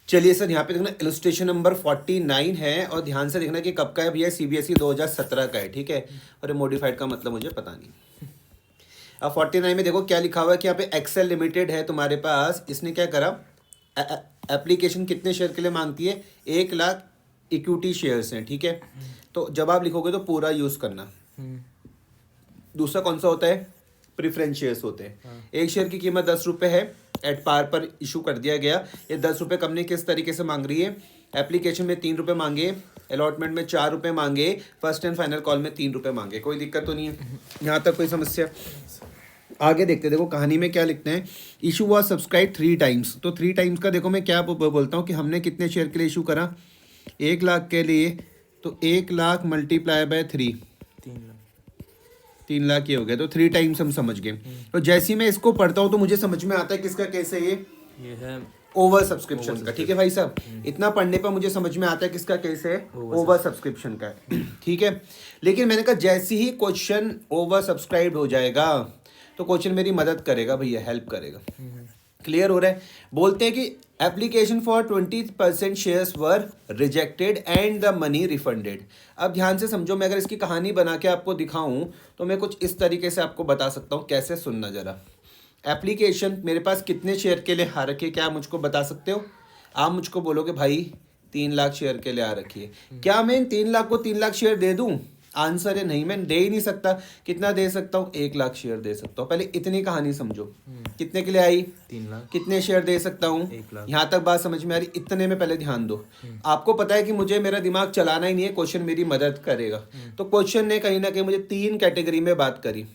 चलिए सर, यहाँ पे देखना इलस्ट्रेशन नंबर 49 है और ध्यान से देखना कि कब का है भैया, सीबीएसई 2017 का है, ठीक है। और ये मॉडिफाइड का मतलब मुझे पता नहीं। अब 49 में देखो क्या लिखा हुआ है कि यहाँ पे एक्सेल लिमिटेड है तुम्हारे पास, इसने क्या करा, एप्लीकेशन कितने शेयर के लिए मांगती है, 1 लाख इक्विटी शेयर्स हैं, ठीक है। तो जब आप लिखोगे तो पूरा यूज़ करना। दूसरा कौन सा होता है, प्रेफरेंस शेयर्स होते हैं। एक शेयर की कीमत 10 रुपये है, एट पार पर इशू कर दिया गया। ये 10 रुपये कंपनी किस तरीके से मांग रही है, एप्लीकेशन में 3 रुपये मांगे, अलॉटमेंट में 4 रुपये मांगे, फर्स्ट एंड फाइनल कॉल में 3 रुपये मांगे। कोई दिक्कत तो नहीं है यहाँ तक, कोई समस्या? आगे देखते, देखो कहानी में क्या लिखते हैं, इशू वॉज सब्सक्राइब 3 टाइम्स। तो 3 टाइम्स का देखो मैं क्या बोलता हूँ कि हमने कितने शेयर के लिए इशू करा, 1 लाख के लिए, तो 1 लाख मल्टीप्लाई बाय 3, 3 लाख ये हो गया। तो 3 टाइम्स हम समझ गए। तो जैसे ही मैं इसको पढ़ता हूँ तो मुझे समझ में आता है किसका केस है, ये है ओवर सब्सक्रिप्शन का, ठीक है भाई साहब। इतना पढ़ने पर मुझे समझ में आता है किसका केस है, ओवर सब्सक्रिप्शन का, ठीक है। लेकिन मैंने कहा जैसे ही क्वेश्चन ओवर सब्सक्राइब हो जाएगा तो क्वेश्चन मेरी मदद करेगा भैया, हेल्प करेगा। क्लियर हो रहा है? बोलते हैं कि application for 20% shares were rejected and the money refunded. अब ध्यान से समझो, मैं अगर इसकी कहानी बना के आपको दिखाऊं तो मैं कुछ इस तरीके से आपको बता सकता हूं, कैसे, सुनना जरा। एप्लीकेशन मेरे पास कितने शेयर के लिए आ रखी है, क्या मुझको बता सकते हो? आप मुझको बोलोगे भाई 3 लाख शेयर के लिए आ रखी है, क्या मैं इन 3 लाख को 3 लाख शेयर दे दूं? आंसर है नहीं, मैं दे ही नहीं सकता। कितना दे सकता हूँ, 1 लाख शेयर दे सकता हूँ। पहले इतनी कहानी समझो, कितने के लिए आई, 3 लाख। कितने शेयर दे सकता हूँ, 1 लाख। यहाँ तक बात समझ में आ रही? इतने में पहले ध्यान दो। आपको पता है कि मुझे मेरा दिमाग चलाना ही नहीं है, क्वेश्चन मेरी मदद करेगा। तो क्वेश्चन ने कहीं ना कहीं मुझे 3 कैटेगरी में बात करी,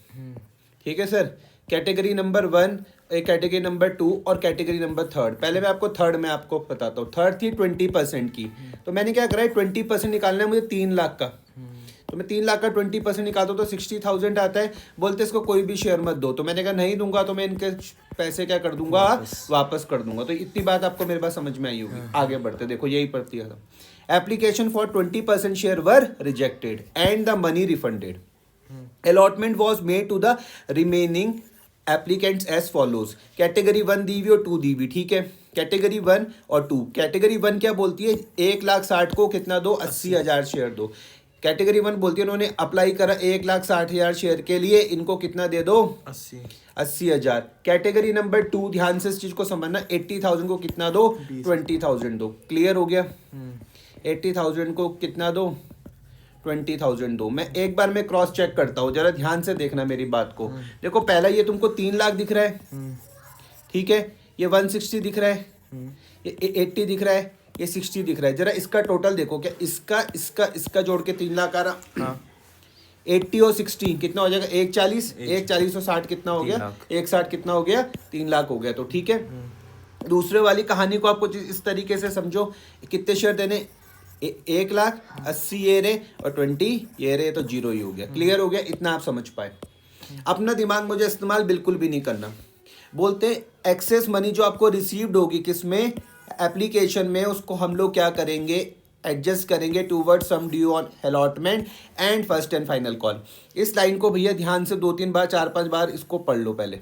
ठीक है सर। कैटेगरी नंबर 1, एक कैटेगरी नंबर 2 और कैटेगरी नंबर 3। पहले मैं आपको थर्ड में आपको बताता हूँ। थर्ड थी 20% की। तो मैंने क्या करा है, 20% निकालना है मुझे 3 लाख का। तो मैं 3 लाख का 20% निकालता हूँ तो 60,000 आता है। बोलते इसको कोई भी शेयर मत दो, तो मैंने कहा नहीं दूंगा तो मैं इनके पैसे क्या कर दूंगा, वापस कर दूंगा। तो इतनी बात आपको मेरे पास समझ में आई होगी। आगे बढ़ते, देखो यही पढ़ती है। Application for 20% share were rejected and the money refunded. Allotment was made to the remaining applicants as follows. Category 1 दी हुई और 2 दी हुई, ठीक है। कैटेगरी 1 और 2। कैटेगरी 1 क्या बोलती है, 1,60,000 को कितना दो, 80,000 शेयर दो। कैटेगरी 1 बोलती है उन्होंने अप्लाई करा 1,60,000 शेयर के लिए, इनको कितना दे दो, 80,000। कैटेगरी नंबर 2, ध्यान से इस चीज को समझना, 80,000 को कितना दो, 20,000 दो। क्लियर हो गया? 80,000 को कितना दो, 20,000 दो। मैं एक बार मैं क्रॉस चेक करता हूँ, जरा ध्यान से देखना मेरी बात को। देखो पहला ये तुमको 3 लाख दिख रहा है, ठीक है। ये 160 दिख रहा है, ये 80 दिख रहा है, ये 60 दिख रहा है। जरा इसका टोटल देखो, क्या इसका इसका इसका जोड़ के 3 लाख आ रहा। 80 और 60 कितना हो जाएगा, 140, 140 और 60 कितना हो गया, 160 कितना हो गया, 3 लाख हो गया। तो ठीक है। दूसरे वाली कहानी को आपको इस तरीके से समझो, कितने शेयर देने, 1,80,000 ये रे और 20 ये रे, तो 0 ही हो गया। क्लियर हो गया? इतना आप समझ पाए। अपना दिमाग मुझे इस्तेमाल बिल्कुल भी नहीं करना। बोलते एक्सेस मनी जो आपको रिसीव्ड होगी किसमें, एप्लीकेशन में, उसको हम लोग क्या करेंगे, एडजस्ट करेंगे toward sum due on allotment and first and final call. इस लाइन को भैया ध्यान से 2-3 बार 4-5 बार इसको पढ़ लो पहले।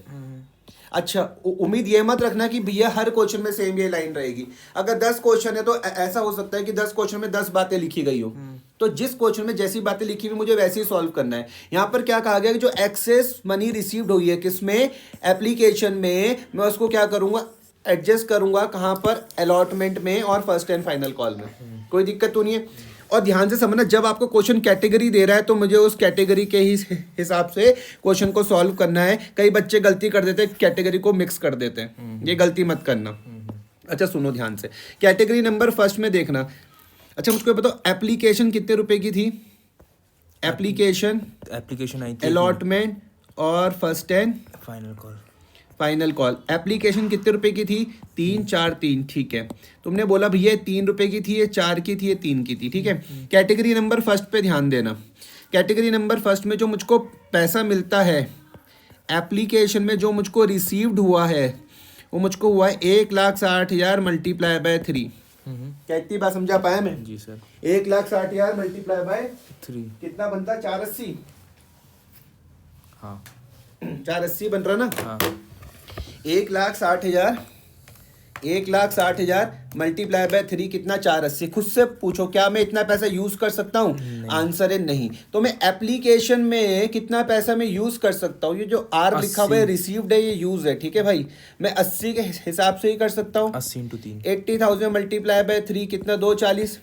अच्छा, उम्मीद ये मत रखना कि भैया हर क्वेश्चन में सेम ये लाइन रहेगी। अगर 10 क्वेश्चन है तो ऐसा हो सकता है कि 10 क्वेश्चन में 10 बातें लिखी गई हो। तो जिस क्वेश्चन में जैसी बातें लिखी हुई मुझे वैसे ही सॉल्व करना है। यहाँ पर क्या कहा गया कि जो एक्सेस मनी रिसीव्ड हुई है किसमें, एप्लीकेशन में, मैं उसको क्या करूंगा, एडजस्ट करूंगा कहाँ पर, अलॉटमेंट में और फर्स्ट एंड फाइनल कॉल में। कोई दिक्कत तो नहीं है। और ध्यान से समझना, जब आपको क्वेश्चन कैटेगरी दे रहा है तो मुझे उस कैटेगरी के ही हिसाब से क्वेश्चन को सॉल्व करना है। कई बच्चे गलती कर देते हैं, कैटेगरी को मिक्स कर देते हैं, ये गलती मत करना। अच्छा सुनो ध्यान से, कैटेगरी नंबर फर्स्ट में देखना। अच्छा मुझको बताओ, एप्लीकेशन कितने रुपए की थी, एप्लीकेशन आई थी, अलॉटमेंट और first and final call. Application कितने रुपए की थी, 3, 4, 3, ठीक है। तुमने बोला भैया 3 रुपए की थी, ये 4 की थी, ये 3 की थी, ठीक है। कैटेगरी नंबर फर्स्ट पे ध्यान देना। कैटेगरी नंबर फर्स्ट में जो मुझको पैसा मिलता है एप्लीकेशन में, जो मुझको रिसीव्ड हुआ है वो मुझको हुआ है 1,60,000 मल्टीप्लाई बाय 3। क्या इतनी बात समझा पाया मैं? जी सर। 1,60,000 मल्टीप्लाई बाय 3 कितना बनता है, 480। हाँ 480 बन रहा ना। हाँ 1,60,000 1,60,000 मल्टीप्लाई बाय 3 कितना 480। खुद से पूछो क्या मैं इतना पैसा यूज कर सकता हूँ? आंसर है नहीं। तो मैं एप्लीकेशन में कितना पैसा मैं यूज कर सकता हूँ? ये जो आर लिखा हुआ है रिसीव्ड है, ये यूज है, ठीक है भाई। मैं 80 के हिसाब से ही कर सकता हूँ। 80 × 3 80,000 मल्टीप्लाई बाय 3 कितना 240।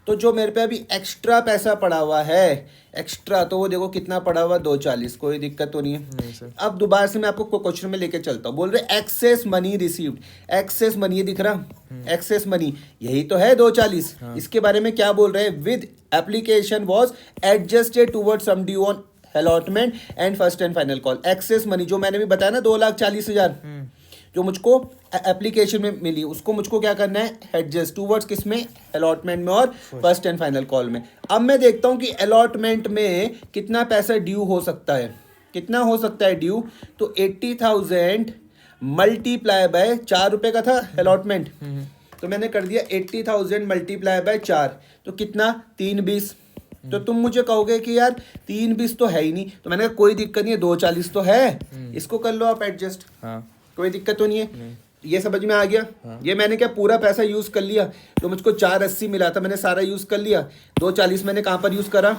तो जो मेरे पे अभी एक्स्ट्रा पैसा पड़ा हुआ है, एक्स्ट्रा, तो वो देखो कितना पड़ा हुआ 240। कोई दिक्कत तो नहीं है? नहीं सर। अब दोबारा से मैं आपको क्वेश्चन में लेके चलता हूँ। बोल रहे excess money received, excess money, ये दिख रहा एक्सेस मनी, यही तो है 240। इसके बारे में क्या बोल रहे हैं? With application was adjusted toward sum due on allotment and first and final call. Excess money जो मैंने भी बताया ना 2,40,000 जो मुझको एप्लीकेशन में मिली, उसको मुझको क्या करना है? एडजस्ट टूवर्ड्स किस में? अलॉटमेंट में और फर्स्ट एंड फाइनल कॉल में। अब मैं देखता हूँ कि अलॉटमेंट में कितना पैसा ड्यू हो सकता है। कितना हो सकता है ड्यू? तो 80,000 मल्टीप्लाई बाय 4 रुपये का था अलॉटमेंट, तो मैंने कर दिया 80,000 मल्टीप्लाई बाय 4, तो कितना 320। तो तुम मुझे कहोगे कि यार 320 तो है ही नहीं, तो मैंने कहा कोई दिक्कत नहीं है, 240 तो है, इसको कर लो आप एडजस्ट। हाँ। कोई दिक्कत तो नहीं है। ये समझ में आ गया? ये मैंने क्या पूरा पैसा यूज कर लिया? तो मुझको 480 मिला था, मैंने सारा यूज कर लिया। 240 मैंने कहाँ पर यूज करा?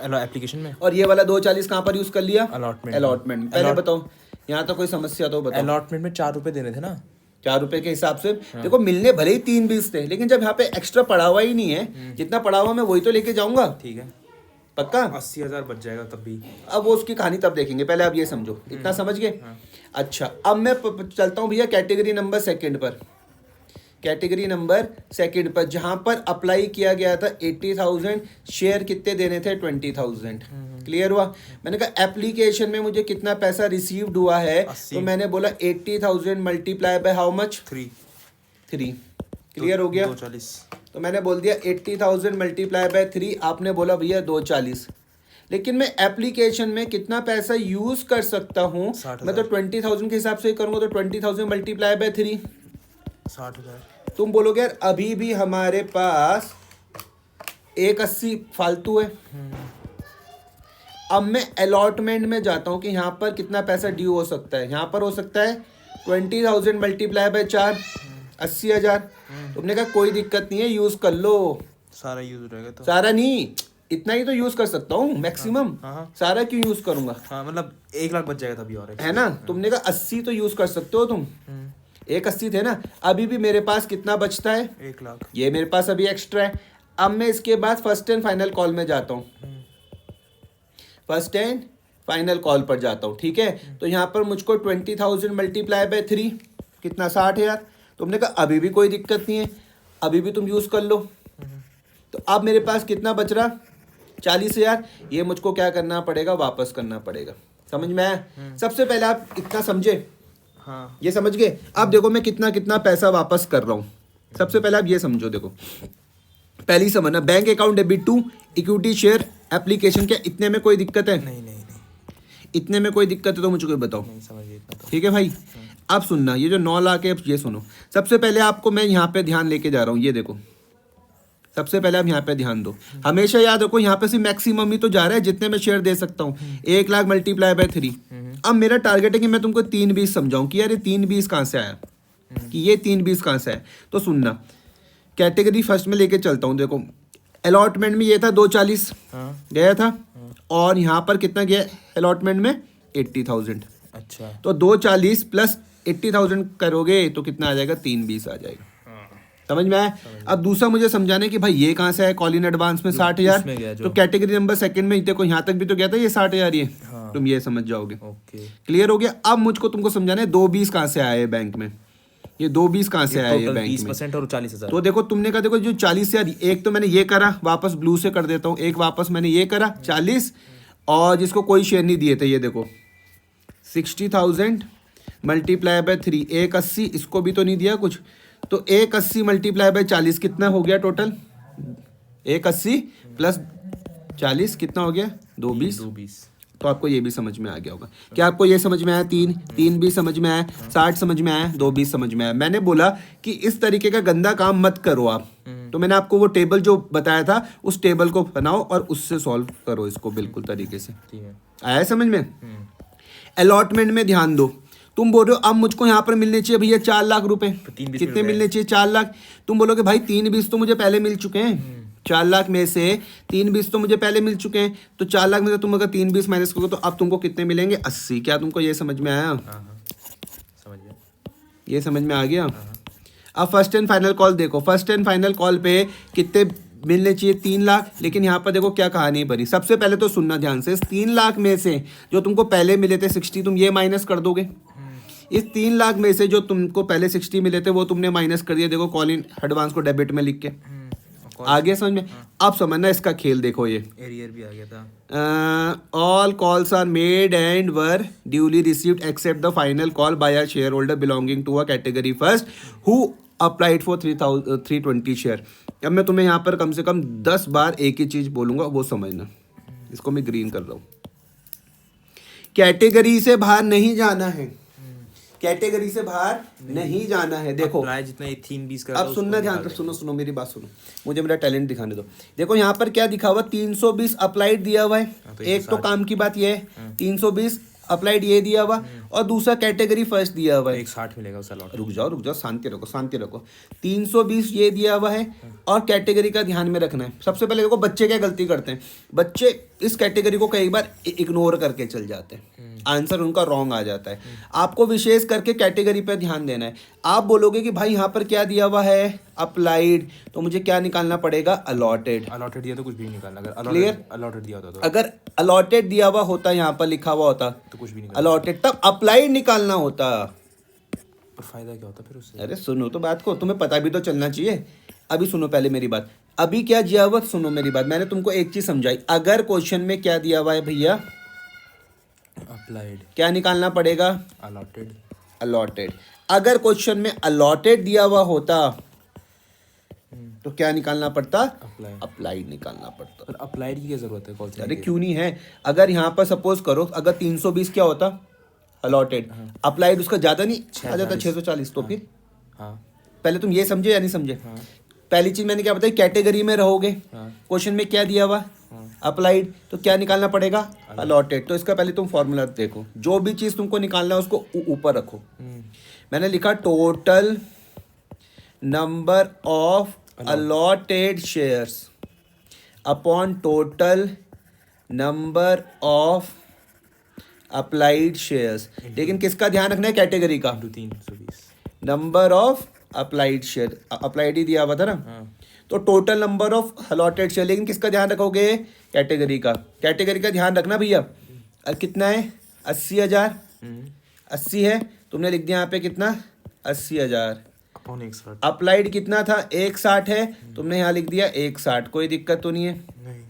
एप्लीकेशन में। और ये वाला 240 कहाँ पर यूज कर लिया? अलॉटमेंट। अलॉटमेंट। पहले बताओ, यहाँ तो कोई समस्या तो बताओ। अलॉटमेंट में 4 रुपए देने थे ना, 4 रुपए के हिसाब से। देखो मिलने भले ही 320 थे, लेकिन जब यहाँ पे एक्स्ट्रा पड़ा हुआ ही नहीं है, जितना पड़ा हुआ मैं वही तो लेके जाऊंगा। ठीक है, पक्का 80,000 बच जाएगा तब भी। अब वो उसकी कहानी तब देखेंगे, पहले आप ये समझो। इतना समझ गए? अच्छा, अब मैं चलता हूँ भैया कैटेगरी नंबर सेकंड पर। कैटेगरी नंबर सेकंड पर जहां पर अप्लाई किया गया था 80,000, शेयर कितने देने थे? 20,000। क्लियर हुआ? मैंने कहा एप्लीकेशन में मुझे कितना पैसा रिसीव्ड हुआ है, तो मैंने बोला 80,000 multiply by how much? 3। Clear हो गया? 240। तो मैंने बोल दिया 80,000 मल्टीप्लाई बाय 3, आपने बोला भैया 240। लेकिन मैं एप्लीकेशन में कितना पैसा यूज कर सकता हूँ? मैं तो 20,000 के हिसाब से ही करूंगा, तो 20,000 मल्टीप्लाई बाय 3 60,000। तुम बोलोगे यार अभी भी हमारे पास 180 फालतू है। अब मैं अलॉटमेंट में जाता हूँ कि यहाँ पर कितना पैसा ड्यू हो सकता है। यहाँ पर हो सकता है 20,000 मल्टीप्लाई बाय 4, 80,000। तुमने कहा कोई दिक्कत नहीं है, यूज कर लो। सारा यूज हो जाएगा तो? सारा नहीं, इतना ही तो यूज कर सकता हूँ मैक्सिमम। सारा क्यों यूज करूंगा? हाँ, मतलब 1 लाख बच जाएगा तभी, और है ना? तुमने कहा 80 तो यूज कर सकते हो तुम। 180 थे ना, अभी भी मेरे पास कितना बचता है? 1 लाख। ये मेरे पास अभी एक्स्ट्रा है। अब मैं इसके बाद फर्स्ट एंड फाइनल कॉल में जाता हूँ। फर्स्ट एंड फाइनल कॉल पर जाता हूँ, ठीक है। तो यहाँ पर मुझको 20,000 मल्टीप्लाई बाय 3 कितना 60,000। तुमने कहा अभी भी कोई दिक्कत नहीं है, अभी भी तुम यूज कर लो। तो अब मेरे पास कितना बच रहा? 40,000। ये मुझको क्या करना पड़ेगा? वापस करना पड़ेगा। समझ में आया? सबसे पहले आप इतना समझे? हाँ। ये समझ गए? अब देखो मैं कितना कितना पैसा वापस कर रहा हूँ। सबसे पहले आप ये समझो, देखो पहली समझना, bank account debit to equity share application. क्या इतने में कोई दिक्कत है? नहीं। इतने में कोई दिक्कत है तो मुझे कोई बताओ। नहीं समझिए इतना तो। ठीक है भाई। अब सुनना, ये जो 9 लाख है, ये सुनो। सबसे पहले आपको मैं यहाँ पे ध्यान लेके जा रहा हूँ, ये देखो। सबसे पहले आप यहाँ पे ध्यान दो, हमेशा याद रखो यहाँ पे से मैक्सिमम ही तो जा रहा है जितने मैं शेयर दे सकता हूँ। 1 लाख मल्टीप्लाई बाय 3। अब मेरा टारगेट है कि मैं तुमको 320 समझाऊं कि यार ये 320 कहाँ से आया, कि ये 320 कहाँ से आया। तो सुनना, कैटेगरी फर्स्ट में लेके चलता हूँ। देखो अलॉटमेंट में ये था 240 गया था, और यहाँ पर कितना गया अलॉटमेंट में? 80,000। अच्छा, तो 240 प्लस 80,000 करोगे तो कितना आ जाएगा? 320 आ जाएगा। समझ में आया? अब दूसरा मुझे समझाने कि भाई ये कहाँ से है? कॉल इन एडवांस में 60,000। तो कैटेगरी नंबर सेकंड में देखो, यहाँ तक भी तो गया था ये 60,000 ये। तुम ये समझ जाओगे। क्लियर हो गया? अब मुझको तुमको समझाना है 220 कहाँ से आया है बैंक में। ये 220 कहाँ से आया है बैंक में? 20% और 40,000। तो देखो तुमने कहा, देखो जो 40,000, एक तो मैंने ये करा, वापस ब्लू से कर देता हूँ, एक वापस मैंने ये करा 40, और जिसको कोई शेयर नहीं दिए थे, ये देखो 60,000 मल्टीप्लाई बाय 3, 180, इसको भी तो नहीं दिया कुछ। तो 180 मल्टीप्लाई बाय 40 कितना हो गया टोटल? 180 प्लस 40 कितना हो गया? 220। तो आपको ये भी समझ में आ गया होगा। क्या आपको ये समझ में आया? 3 भी समझ में आया, 60 समझ में आया, 220 समझ में आया। मैंने बोला कि इस तरीके का गंदा काम मत करो आप। तो मैंने आपको वो टेबल जो बताया था, उस टेबल को बनाओ और उससे सॉल्व करो इसको बिल्कुल तरीके से। आया समझ में? अलॉटमेंट में ध्यान दो। तुम बोल रहे हो अब मुझको यहाँ पर मिलने चाहिए भैया 4 लाख रुपए। 3 बीस कितने मिलने चाहिए? 4 लाख। तुम बोलोगे भाई 3 बीस तो मुझे पहले मिल चुके हैं। 4 लाख में से 3 बीस तो मुझे पहले मिल चुके हैं, तो 4 लाख में से तुम अगर 3 बीस माइनस करोगे तो अब तुमको कितने मिलेंगे? 80। क्या तुमको ये समझ में आया? हाँ समझ गया। ये समझ में आ गया? अब फर्स्ट एंड फाइनल कॉल देखो। फर्स्ट एंड फाइनल कॉल पे कितने मिलने चाहिए? 3 लाख। लेकिन यहाँ पर देखो क्या कहानी बनी। सबसे पहले तो सुनना ध्यान से, इस 3 लाख में से जो तुमको पहले मिले थे 60, तुम ये माइनस कर दोगे। इस 3 लाख में से जो तुमको पहले 60 मिले थे वो तुमने माइनस कर दिया। देखो कॉल इन एडवांस को डेबिट में लिख के आ गया समझ में। अब समझना इसका खेल देखो। ये एरियर भी आ गया था। All calls are made and were duly received except the final call by a share holder belonging to a category first who applied for 320 share. अब मैं तुम्हें यहाँ पर कम से कम 10 बार एक ही चीज बोलूंगा, वो समझना। इसको मैं ग्रीन कर रहा हूँ। कैटेगरी से बाहर नहीं जाना है। कैटेगरी से बाहर नहीं जाना है। देखो अप्लाई जितना ये 3 20 का अब सुनना ध्यान से, सुनो मेरी बात सुनो, मुझे मेरा टैलेंट दिखाने दो। देखो यहाँ पर क्या दिखा हुआ? 320 अप्लाइड दिया हुआ है। तो एक तो काम की बात ये है 320 अप्लाइड ये दिया हुआ, और दूसरा कैटेगरी फर्स्ट दिया हुआ है। 160 मिलेगा उस अलॉट। रुक जाओ, शांति रखो, शांति रखो। 320 ये दिया हुआ है, और कैटेगरी का ध्यान में रखना है। सबसे पहले देखो बच्चे क्या गलती करते हैं। बच्चे इस कैटेगरी को कई बार इग्नोर करके चल जाते हैं, आंसर उनका रॉन्ग आ जाता है। आपको विशेष करके कैटेगरी पर ध्यान देना है। आप बोलोगे कि भाई यहाँ पर क्या दिया हुआ है? अप्लाइड, तो मुझे क्या निकालना पड़ेगा? अलॉटेड। अलॉटेड दिया तो कुछ भी नहीं निकालना। अगर Clear? अलॉटेड दिया होता तो अगर अलॉटेड दिया हुआ होता, यहाँ पर लिखा हुआ होता तो कुछ भी नहीं अलॉटेड, तब अप्लाइड निकालना होता। पर फायदा क्या होता फिर उससे? अरे सुनो तो बात को, तुम्हें पता भी तो चलना चाहिए। अभी सुनो पहले मेरी बात। अभी क्या दिया हुआ? सुनो मेरी बात, मैंने तुमको एक चीज समझाई। अगर क्वेश्चन में क्या दिया हुआ है भैया? अप्लाइड। क्या निकालना पड़ेगा? अलॉटेड। अलॉटेड। अगर क्वेश्चन में अलॉटेड दिया हुआ होता तो क्या निकालना पड़ता? अप्लाई। अप्लाइड निकालना पड़ता। पर अप्लाइड की क्या जरूरत है कॉल से? अरे क्यों नहीं है? अगर यहाँ पर सपोज करो, अगर 320 क्या होता? अलॉटेड। अप्लाइड उसका ज्यादा नहीं आ जाता 640, तो फिर हाँ पहले तुम ये समझे या नहीं समझे? पहली चीज मैंने क्या बताई? कैटेगरी में रहोगे, क्वेश्चन में क्या दिया हुआ? अप्लाइड, तो क्या निकालना पड़ेगा? अलॉटेड। तो इसका पहले तुम फॉर्मूला देखो। जो भी चीज तुमको निकालना है उसको ऊपर रखो। मैंने लिखा total number of allotted shares upon total number of applied shares। लेकिन किसका ध्यान रखना है? कैटेगरी का। 320 number of applied share, applied ही दिया हुआ था ना, तो total number of allotted share. लेकिन किसका ध्यान रखोगे? कैटेगरी का। कैटेगरी का ध्यान रखना भैया। कितना है? 80,000। 80 है, तुमने लिख दिया यहाँ पे कितना? 80,000। अपॉन 160। अप्लाइड कितना था? 160 है, तुमने यहाँ लिख दिया 160। कोई दिक्कत तो नहीं है? नहीं।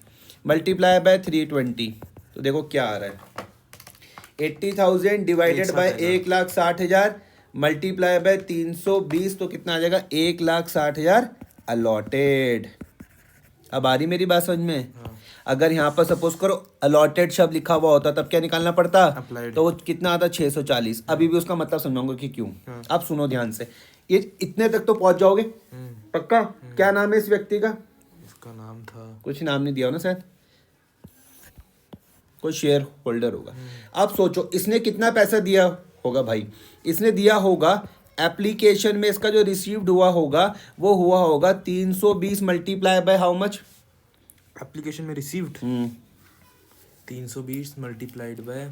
मल्टीप्लाई बाय 320, तो देखो क्या आ रहा है? 80,000 डिवाइडेड बाय 1,60,000 मल्टीप्लाई बाय 320, तो कितना आ जाएगा? 1,60,000 अलॉटेड। अब आ रही मेरी बात समझ में? अगर यहाँ पर सपोज करो अलॉटेड शब्द लिखा हुआ होता तब क्या निकालना पड़ता? Applied। तो वो कितना आता? 640। अभी भी उसका मतलब समझाऊंगा कि क्यों। अब सुनो ध्यान से, ये इतने तक तो पहुंच जाओगे पक्का? क्या नाम है इस व्यक्ति का? इसका नाम था, कुछ नाम नहीं दिया हो ना शायद, कोई शेयर होल्डर होगा। अब सोचो इसने कितना पैसा दिया होगा भाई? इसने दिया होगा एप्लीकेशन में, इसका जो रिसीव्ड हुआ होगा वो हुआ होगा 320 multiply by how much? Application में रिसीव्ड 320 मल्टीप्लाइड बाय,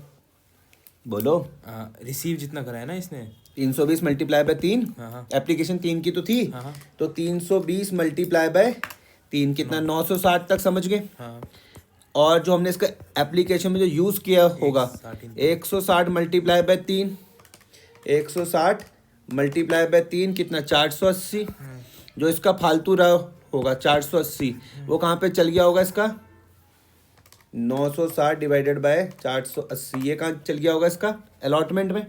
बोलो। रिसीव जितना करा है ना इसने, 320 मल्टीप्लाई बाय 3, हाँ। एप्लीकेशन 3 की तो थी, हाँ। तो 320 मल्टीप्लाई बाय 3 कितना? 960 तक समझ गए। हाँ। और जो हमने इसका एप्लीकेशन में जो यूज़ किया होगा 160 मल्टीप्लाई बाय 3, 160 मल्टीप्लाई बाय 3 कितना? 480। जो इसका फालतू रहा होगा 480, वो कहाँ पे चल गया होगा इसका? 960 डिवाइडेड बाय 480, ये कहाँ चल गया होगा इसका? अलॉटमेंट में।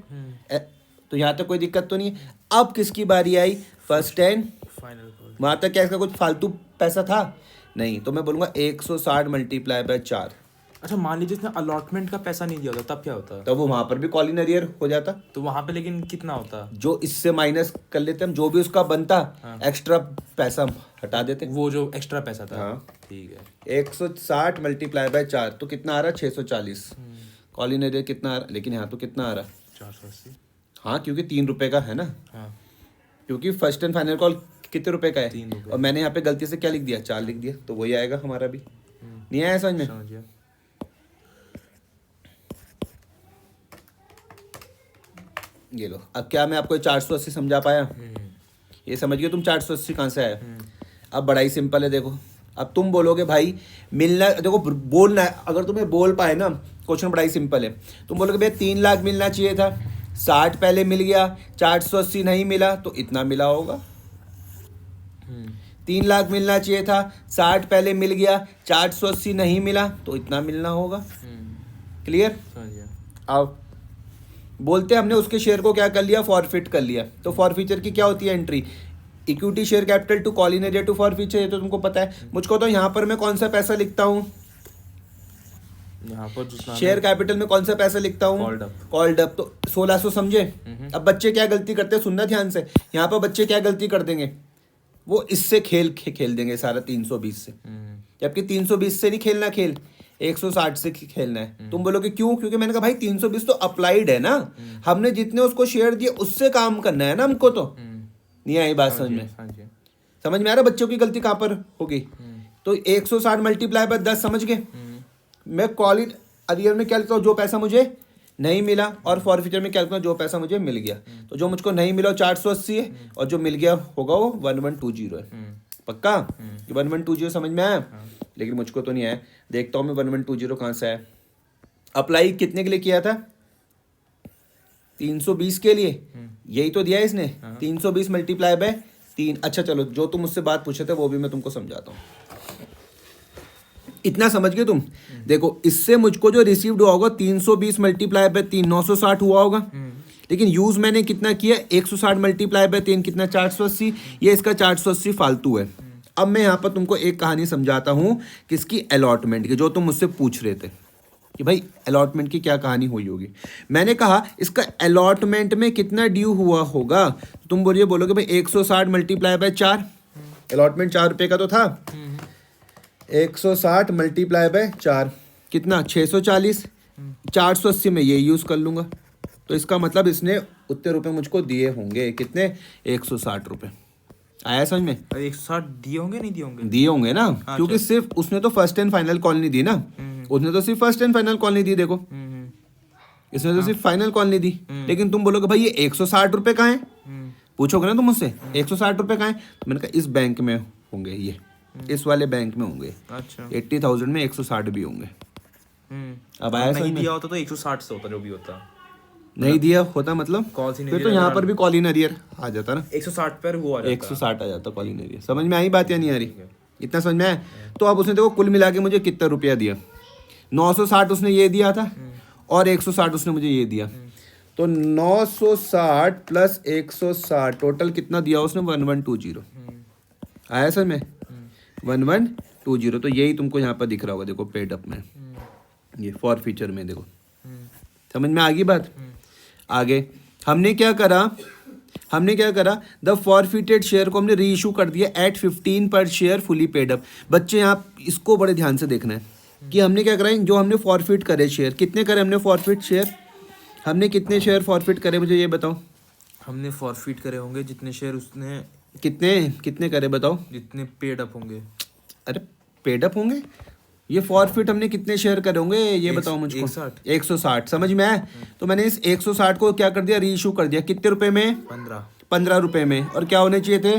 तो यहाँ तक कोई दिक्कत तो नहीं है। अब किसकी बारी आई? First and final call. वहाँ तक क्या इसका कुछ फालतू पैसा था? नहीं। तो मैं बोलूँगा 160 मल्टीप्लाई बाय 4। अच्छा मान लीजिए इसने अलॉटमेंट का पैसा नहीं दिया होता तब क्या होता? तब वो वहाँ पर भी कॉलिन अरियर हो जाता। तो वहां पे लेकिन कितना होता? जो इससे माइनस कर लेते हम, जो भी उसका बनता एक्स्ट्रा पैसा हटा देते। वो जो एक्स्ट्रा पैसा था। हाँ। ठीक है। 160 मल्टीप्लाई बाय 4 तो कितना आ रहा? 640। कॉलिन एरियर कितना आ रहा? लेकिन यहाँ तो कितना आ रहा? 480। हाँ, क्योंकि 3 रुपए का है ना, हाँ क्योंकि फर्स्ट एंड फाइनल कॉल कितने रुपए का है, 3 रुपए। और मैंने यहाँ पे गलती से क्या लिख दिया, 4 लिख दिया, तो वही आएगा हमारा भी। नहीं आया समझ में? समझ गया। ये लो, अब क्या मैं आपको 480 समझा पाया? ये समझ गए तुम 480 कहाँ से आया? अब बड़ा ही सिंपल है, देखो अब तुम बोलोगे भाई मिलना, देखो बोलना है, अगर तुम्हें बोल पाए ना, क्वेश्चन बड़ा ही सिंपल है। तुम बोलोगे भैया 3 लाख मिलना चाहिए था, 60 पहले मिल गया, 480 नहीं मिला, तो इतना मिला होगा। 3 लाख मिलना चाहिए था, 60 पहले मिल गया, 480 नहीं मिला, तो इतना मिलना होगा। क्लियर? समझ गया। अब बोलते हमने उसके शेयर को क्या कर लिया, फॉरफिट कर लिया। तो फॉरफीचर की क्या होती है entry? Equity share capital to call in arrears to forfeiture, ये तो तुमको पता है। मुझको तो यहाँ पर मैं कौन सा पैसा लिखता हूँ, यहाँ पर जितना शेयर कैपिटल में कौन सा पैसा लिखता हूँ, Called up। Called up. तो 1600 समझे? अब बच्चे क्या गलती करते हैं, सुनना ध्यान से, यहाँ पर बच्चे क्या गलती कर देंगे, वो इससे खेल देंगे सारा 320 से, जबकि 320 से नहीं खेलना, खेल 160 से खेलना है। तुम बोलोगे क्यों? क्योंकि मैंने कहा भाई 320 तो अप्लाइड है ना, हमने जितने उसको शेयर दिए उससे काम करना है ना हमको। तो नहीं आई बात समझ में? समझ में आ रहा बच्चों की गलती कहाँ पर होगी? तो 160 मल्टीप्लाई बाय 10, समझ गए? मैं कॉल इन अरियर में क्या लिखता हूँ, जो पैसा मुझे नहीं मिला, और फॉरफीचर में क्या लिखता हूँ, जो पैसा मुझे मिल गया। तो जो मुझको नहीं मिला वो 480 है, और जो मिल गया होगा वो 1120 है। पक्का? 1120 समझ में आया? लेकिन मुझको तो नहीं आया। देखता हूँ मैं 1120 कहाँ से आया। अप्लाई कितने के लिए किया था? 320 के लिए, यही तो दिया है इसने। 320 मल्टीप्लाई बाय 3। अच्छा चलो, जो तुम मुझसे बात पूछे थे वो भी मैं तुमको समझाता हूँ। इतना समझ गए तुम? देखो इससे मुझको जो रिसीव्ड हुआ होगा 320 मल्टीप्लाई बाय 3, 960 हुआ होगा। लेकिन यूज मैंने कितना किया, 160 मल्टीप्लाई बाय 3 कितना, 480। ये इसका 480 फालतू है। अब मैं यहाँ पर तुमको एक कहानी समझाता हूँ किसकी, अलॉटमेंट की, जो तुम मुझसे पूछ रहे थे कि भाई अलॉटमेंट की क्या कहानी हुई होगी। मैंने कहा इसका अलॉटमेंट में कितना ड्यू हुआ होगा, तुम बोलोगे भाई 160 मल्टीप्लाई बाय 4, अलॉटमेंट 4 रुपये का तो था, 160 मल्टीप्लाई बाय 4 कितना, 640। 480 में ये यूज़ कर लूँगा, तो इसका मतलब इसने उतने रुपए मुझको दिए होंगे, कितने, 160 रुपये। आया समझ में? 160 दिए होंगे, नहीं दिए होंगे? दिए होंगे ना, क्योंकि सिर्फ उसने तो फर्स्ट एंड फाइनल कॉल नहीं दी ना, उसने तो सिर्फ फर्स्ट एंड फाइनल कॉल नहीं दी। देखो इसने तो सिर्फ फाइनल कॉल नहीं दी। लेकिन तुम बोलोगे भाई ये 160 रुपये कहाँ है, पूछोगे ना तुम मुझसे 160 रुपये कहाँ है, तो मैंने कहा इस बैंक में होंगे, ये इस वाले बैंक में होंगे। अच्छा 80,000 में 160 भी होंगे। अब आया समझ नहीं में? दिया होता तो 160 से होता, जो भी होता। नहीं दिया होता मतलब कॉल सी नहीं फिर तो यहाँ पर भी कॉल इन अरियर आ जाता ना, 160 पर वो आ जाता। 160 आ जाता कॉल इन अरियर। समझ में आई बात या नहीं आ रही? इतना समझ में आया? तो अब उसने देखो कुल मिला के मुझे कितना रुपया दिया, 960 उसने ये दिया था, और 160 उसने मुझे ये दिया। तो 960 प्लस 160 टोटल कितना दिया उसने, 1120। आया सर में? 1120। तो यही तुमको यहाँ पर दिख रहा होगा, देखो पेड अप में, ये फॉर फीचर में, देखो समझ में आ गई बात? आगे हमने क्या करा, द फॉरफिटेड शेयर को हमने री इशू कर दिया एट 15 पर शेयर फुली पेड अप। बच्चे यहाँ इसको बड़े ध्यान से देखना है कि हमने क्या करा, जो हमने फॉरफिट करे शेयर, कितने करे हमने फॉरफिट शेयर, हमने कितने शेयर फॉरफिट करे, मुझे ये बताओ। हमने फॉरफिट करे होंगे जितने शेयर उसने, कितने करे बताओ, जितने पेड अप होंगे। अरे पेड अप होंगे, ये फॉरफिट हमने कितने शेयर करे होंगे ये बताओ मुझको। 160 समझ में आया? तो मैंने इस 160 को क्या कर दिया, री इशू कर दिया, कितने रुपए में, 15 रुपए में, और क्या होने चाहिए थे,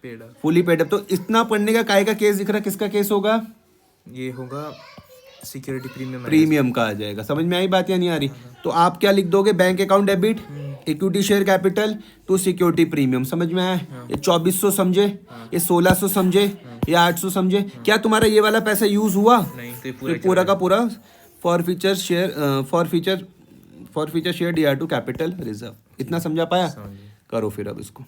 paid up, fully paid up. तो इतना पढ़ने का काय का केस दिख रहा है, किसका केस होगा, ये होगा सिक्योरिटी प्रीमियम का आ जाएगा। समझ में आई बात या नहीं आ रही? तो आप क्या लिख दोगे, bank account debit equity share capital to security premium. समझ में आया? ये 2400 समझे, ये 1600 समझे, ये 800 समझे। क्या तुम्हारा ये वाला पैसा यूज हुआ? नहीं, तो पूरा का पूरा forfeiture share D R to capital reserve. इतना समझा पाया? करो फिर अब इसको।